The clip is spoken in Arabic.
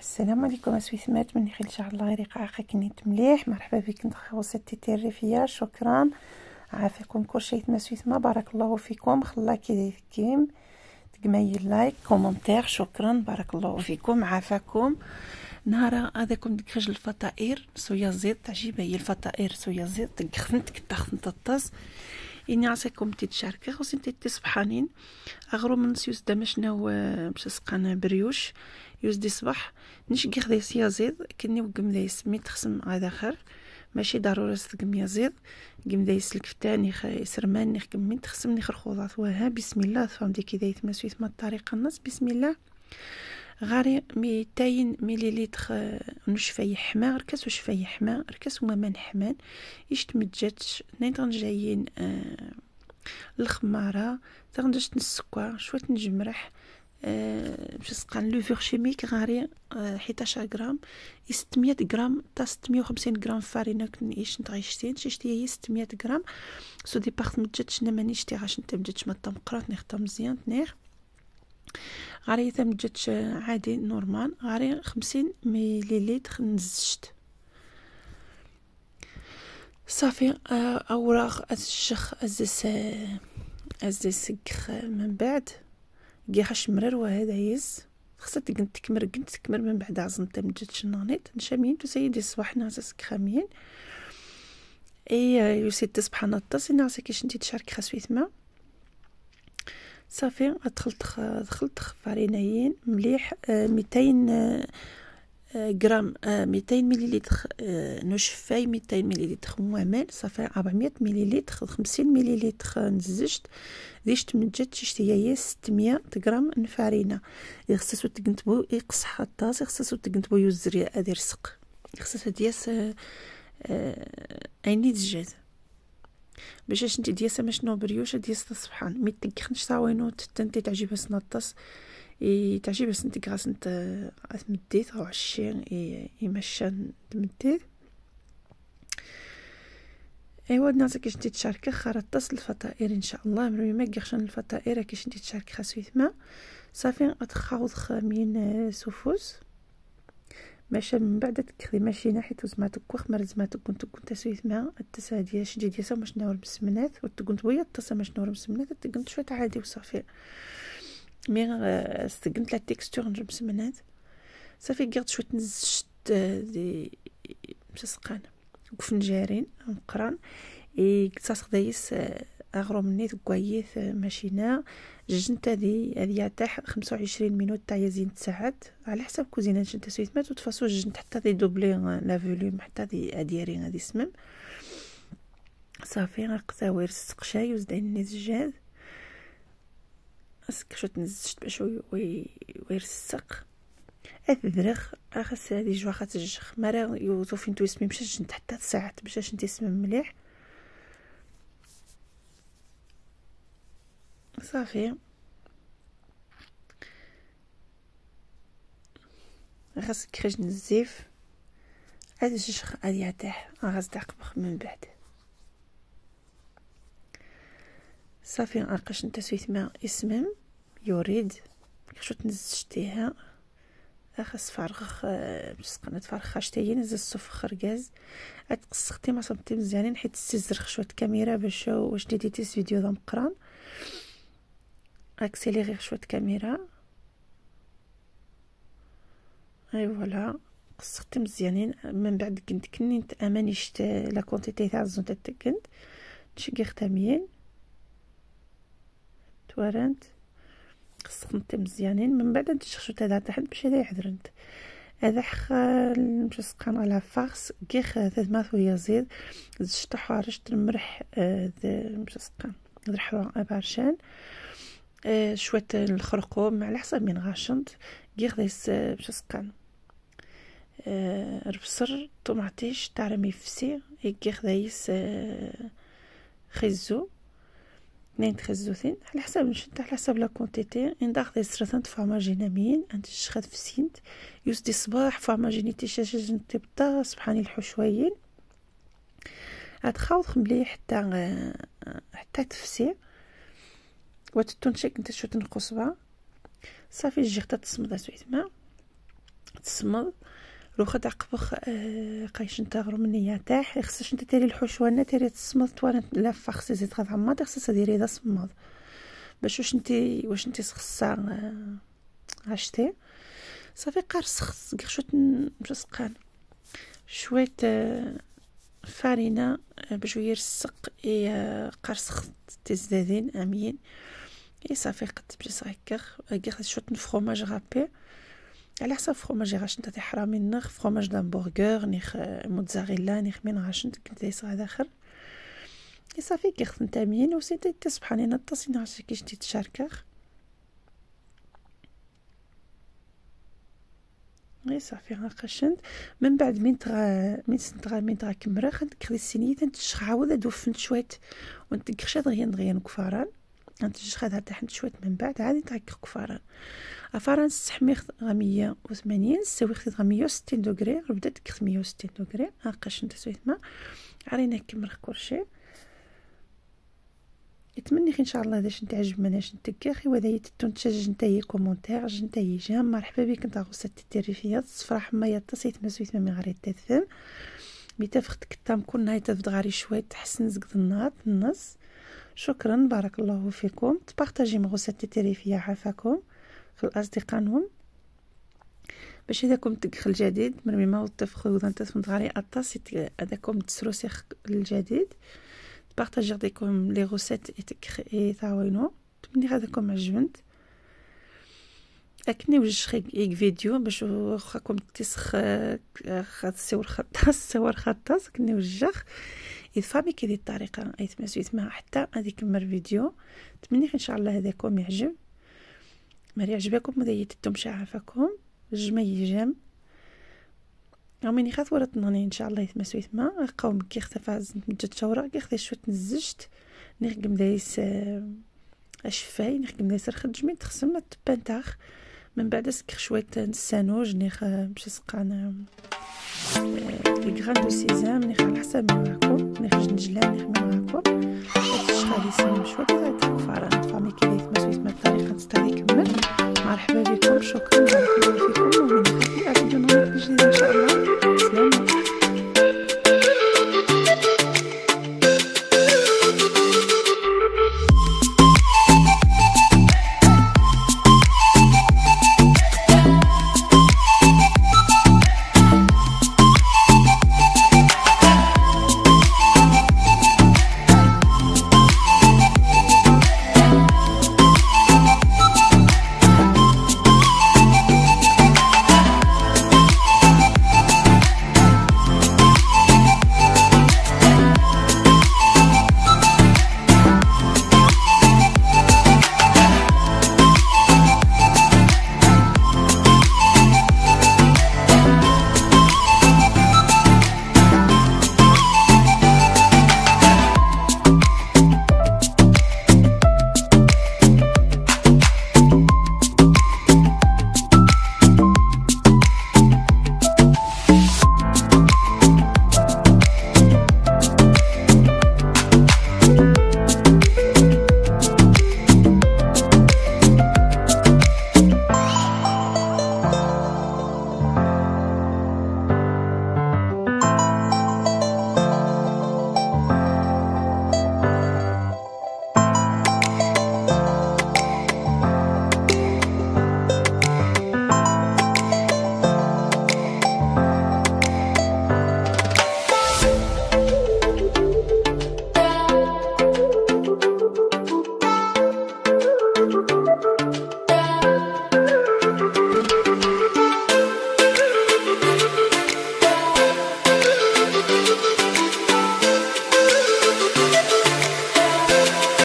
السلام عليكم اسويثمات من خير ان شاء الله غير قاعقه كنيت مليح. مرحبا بكم خواتاتي الريفيه. شكرا عافاكم كل شيء مسويثما. بارك الله فيكم. خلا كيم تقماي لايك كومنتير. شكرا بارك الله فيكم عافاكم. نهار هذاكم دكخج الفطائر صويا زيت تعجبها هي الفطائر صويا زيت تخنت تخنت الطاس اني عساكم تتشاركي خصني تصبحانين اغرو من سيوس دمشنا باش سقانا بريوش يوز دي صباح نشقي خدي سيازيد كني وقم ذا يسمي تخسم هذا خير ماشي ضروري تقم يزيد قم ذا يسلك فتاني يسرماني خكمين تخسمني خرخوضات وها بسم الله فهم دي كذا يتمسويت ما الطريقه الناس بسم الله. غاري 200 مليلتر نشفي حمار ركاس وشفي حمار ركاس وما من حمان يشت متجاتش نيطن جايين الخماره تغندش السكر شويه نجمرح باش سقان لوفور شيميك غاري 11 غرام 600 غرام تا 650 غرام فارينه كنيش نتغيشتين شتي هي 600 غرام سو دي بارت متجاتش انا مانيش تي غاش نتا متجاتش ما طمقرات نختار مزيان تنير غاري تمجاتش عادي نورمال غاري 50 مليلتر نزجت صافي اوراق الشخ ازسك من بعد كيخش مرر وهذا يز خصها تكمر من بعد عزن تمجاتش نانيت نشامين تسيدي الصباح ناس كخامين اي يسيد تصبح نطاس ناس كيش انتي تشارك خسويت ما صافي دخلت فارينيين مليح 200 غرام 200 مليلتر نشفاي 200 مليلتر موامل صافي 400 مليلتر 50 مليلتر نزجت ديشت من جات شتي هي 600 غرام نفارينه خصها تقنتبو يقصح الطاس خصها تقنتبو يوزري ادير سق خصها دياس عيني دجاج باش انت دياسه مشنو بريوش دياس الصبحان مي تكخنش صاوينو تنتي تعجبها سنطاس تعجبها سنتي غاس انت مديت او عشين يمشان تمديت ايوا الناس كيش انت تشاركي خرطاس الفطائر ان شاء الله مرمي ما كيخشن الفطائر كيش انت تشاركي خاصويت ما صافي اتخاوض خامين سوفوس ماشي من بعد تكري ماشي ناحيه وزماتك كوخ مرزماتك كنت تسويت مع التساديه شدي ديسا باش نور بالسمنات وتكنت ويا الطاسه باش نور بالسمنات تكنت شويه عادي وصافي مي استقنت لا تيكستور نجيب سمنات صافي قعدت شويه نزجت دي باش سقان وفنجارين مقران قصاص دايس اغرو مني كويس ماشينا جنت هذه تاع 25 مينوت تاع يزين ساعات على حسب كوزينه انت سويت ما تفاصو جنت حتى دي دوبلي لا فوليوم حتى دي اديرين هذه سمم صافي غنقطاوير السقشاي وزدين الزجاج اسك شو تنزجت باش ويرسق الذرخ اخس هذه جواخات الجخ مرا يوزو فين تو اسمي باش جنت حتى ساعات باش انت اسم مليح صافي خاصك خرج نزيف هذا الشخ غادي يرتاح غاز تعقبخ من بعد صافي نقاش نتا سويت ما اسمم يريد شو تنزجتيها خاص فارغ بس قنات فارغ خاشتي نزل الصف خرجاز اتقسختي ما صبتي مزيانين حيت تستزرخ شويه كاميرا باش واش ديتي فيديو ذا مقران اكسيليغي شويه كاميرا اي فوالا قصقت مزيانين من بعد كنت كنيت امانيشت لا كونتيتي تاع الزون تاعك تشقي ختامين توارنت قصقت مزيانين من بعد نتشخشو تاع تحت باش هذا يحضرنت هذا باش سقان على فارس كيخ ثلاث يزيد زشت حارشت المرح باش سقان الحوا بارشان شويه الخرقوم على حسب من غاشنت كيخ ديس باش سقان البصر طماطيش تعرمي فسي كيخ دايس خزو 2 خزوتين على حسب نشد على حسب لا كونتيتي نداخل سرثنت فاماجينامين انت شخد فسينت يوسدي صباح فاماجينيتي شاشه نتبطا سبحاني الحشويين هتخاوض مليح حتى تفسي وتتونشك انت شو تنقص بها صافي جي حتى تصمد سويت ما تصمد لو خد عقبخ قايش نتا غرمنيه تاح خصش نتا تيري الحشوانه تيري تصمد توانا لافه خصي زيت غاد عماط خصها ديري دا صمد باش واش نتي خصها عشتي صافي قرص شويه مسقان شويه فارينه بشويه السق قرص تزدادين امين صافي قد بجيس هكا شويه فروماج غابي على حسب فروماج غاش نتا حرامي نخ فروماج دامبورغر نيخ موتزاريلا نيخ من غاش كنت يصعد اخر صافي كيخ نتامين وسيتي تصبحاني نطاسين عشان كيش تشاركخ صافي غنقشنت من بعد من تغا كمرة خدي السينيه تنشعاود دوفنت شويه ونتكخش دغيا كفاران نتجخ هذا تحت شويه من بعد عادي تاك كفاران افاران استحميخ 180 سويخ 160 دوغري بدات 160 دوغري قشنت سويت ما عرينا كمرة كلشي يتمنى ان شاء الله داش نتعجب مناش نتكاخي وذا تنتشج نتاي كومونتير نتاي جام مرحبا بك نتا غوسه التريفيات صفرا حمايه تصيت مسويت ما غير تفهم بتفخت كتام كل نهايه تفدغاري شويه تحسن زقد النص شكرا بارك الله فيكم تبارطاجي غوسه التريفيه عافاكم في الاصدقاء باش اذا كنت تدخل جديد مرمي ما تفخو ذا تفدغاري اطاسيت هذاكم تسروسيخ الجديد بارطاجير ديكم لي غوسيت اي ثاوينو تمني هذاكم عجبنت اكني وجه يك فيديو باش واخاكم تسخ خاص صور خطاس كني وجه يفهمي كي دي الطريقه اي تمسويت ما حتى هذيك مر فيديو تمني ان شاء الله هذاكم يعجب مري يعجبكم مديت التمشى عافاكم جمي جام يومين خاف ورطناني ان شاء الله يتمسويت ما قوم كي اختفى مجد شورا كي خدي شويه نزجت نخدم دايس اشفاي نخدم دايس الخدمي تخصم تبانتاخ من بعد سكر شويه نسانوج نخ باش سقان لي غران دو سيزام نخ على حسب معاكم نخ جنجلان نخ معاكم هادشي غادي يسمى شويه غادي تفران